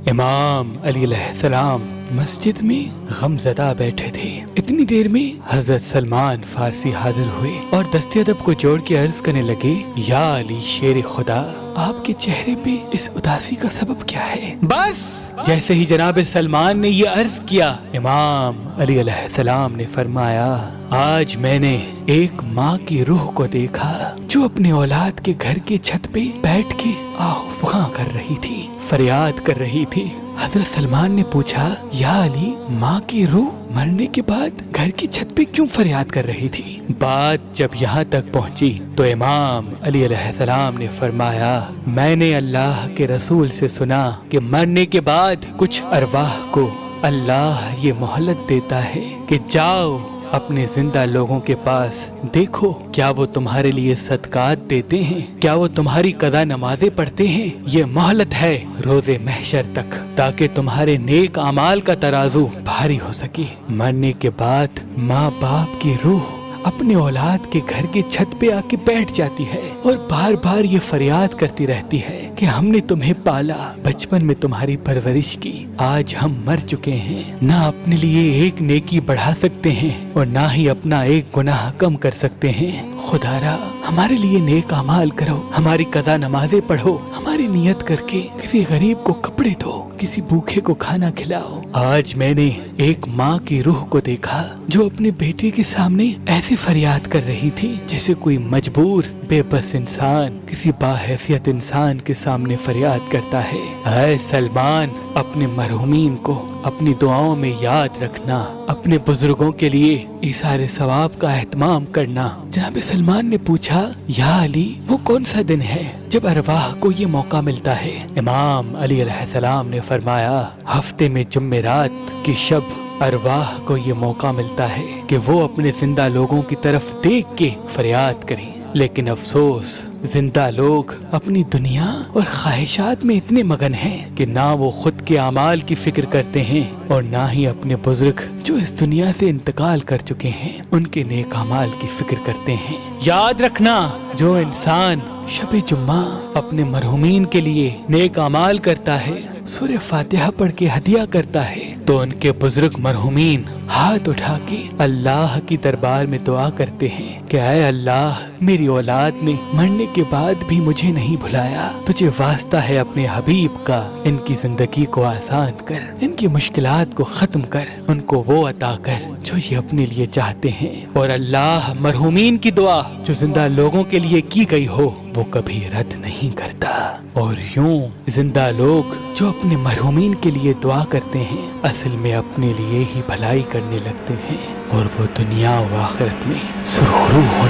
امام علی علیہ السلام مسجد میں غم زدہ بیٹھے تھے۔ اتنی دیر میں حضرت سلمان فارسی حاضر ہوئے اور دست ادب کو جوڑ کے عرض کرنے لگے، یا علی شیر خدا، آپ کے چہرے پہ اس اداسی کا سبب کیا ہے؟ بس جیسے ہی جناب سلمان نے یہ عرض کیا، امام علی علیہ السلام نے فرمایا، آج میں نے ایک ماں کی روح کو دیکھا جو اپنے اولاد کے گھر کی چھت پہ بیٹھ کے آہ فغاں کر رہی تھی، فریاد کر رہی تھی۔ حضرت سلمان نے پوچھا، یا علی، ماں کی روح مرنے کے بعد گھر کی چھت پہ کیوں فریاد کر رہی تھی؟ بات جب یہاں تک پہنچی تو امام علی علیہ السلام نے فرمایا، میں نے اللہ کے رسول سے سنا کہ مرنے کے بعد کچھ ارواح کو اللہ یہ مہلت دیتا ہے کہ جاؤ اپنے زندہ لوگوں کے پاس دیکھو، کیا وہ تمہارے لیے صدقات دیتے ہیں، کیا وہ تمہاری قضا نمازیں پڑھتے ہیں۔ یہ مہلت ہے روز محشر تک، تاکہ تمہارے نیک اعمال کا ترازو بھاری ہو سکے۔ مرنے کے بعد ماں باپ کی روح اپنے اولاد کے گھر کی چھت پہ آ کے بیٹھ جاتی ہے اور بار بار یہ فریاد کرتی رہتی ہے کہ ہم نے تمہیں پالا، بچپن میں تمہاری پرورش کی، آج ہم مر چکے ہیں، نہ اپنے لیے ایک نیکی بڑھا سکتے ہیں اور نہ ہی اپنا ایک گناہ کم کر سکتے ہیں۔ خدارا ہمارے لیے نیک اعمال کرو، ہماری قضا نمازیں پڑھو، ہماری نیت کر کے کسی غریب کو کپڑے دو، کسی بھوکے کو کھانا کھلاؤ۔ آج میں نے ایک ماں کی روح کو دیکھا جو اپنے بیٹے کے سامنے ایسے فریاد کر رہی تھی جیسے کوئی مجبور بے بس انسان کسی باحیثیت انسان کے سامنے فریاد کرتا ہے۔ اے سلمان، اپنے مرحومین کو اپنی دعاؤں میں یاد رکھنا، اپنے بزرگوں کے لیے ایثار ثواب کا اہتمام کرنا۔ جناب سلمان نے پوچھا، یا علی، وہ کون سا دن ہے جب ارواح کو یہ موقع ملتا ہے؟ امام علی علیہ السلام نے فرمایا، ہفتے میں جمعرات کی شب ارواح کو یہ موقع ملتا ہے کہ وہ اپنے زندہ لوگوں کی طرف دیکھ کے فریاد کریں، لیکن افسوس زندہ لوگ اپنی دنیا اور خواہشات میں اتنے مگن ہیں کہ نہ وہ خود کے اعمال کی فکر کرتے ہیں اور نہ ہی اپنے بزرگ جو اس دنیا سے انتقال کر چکے ہیں ان کے نیک اعمال کی فکر کرتے ہیں۔ یاد رکھنا، جو انسان شب جمعہ اپنے مرحومین کے لیے نیک اعمال کرتا ہے، سورہ فاتحہ پڑھ کے ہدیہ کرتا ہے، تو ان کے بزرگ مرحومین ہاتھ اٹھا کے اللہ کی دربار میں دعا کرتے ہیں کہ اے اللہ، میری اولاد نے مرنے کے بعد بھی مجھے نہیں بھلایا، تجھے واسطہ ہے اپنے حبیب کا، ان کی زندگی کو آسان کر، ان کی مشکلات کو ختم کر، ان کو وہ عطا کر جو یہ اپنے لیے چاہتے ہیں۔ اور اللہ مرحومین کی دعا جو زندہ لوگوں کے لیے کی گئی ہو وہ کبھی رد نہیں کرتا۔ اور یوں زندہ لوگ جو اپنے مرحومین کے لیے دعا کرتے ہیں اصل میں اپنے لیے ہی بھلائی کرنے لگتے ہیں اور وہ دنیا و آخرت میں سرخرو ہونے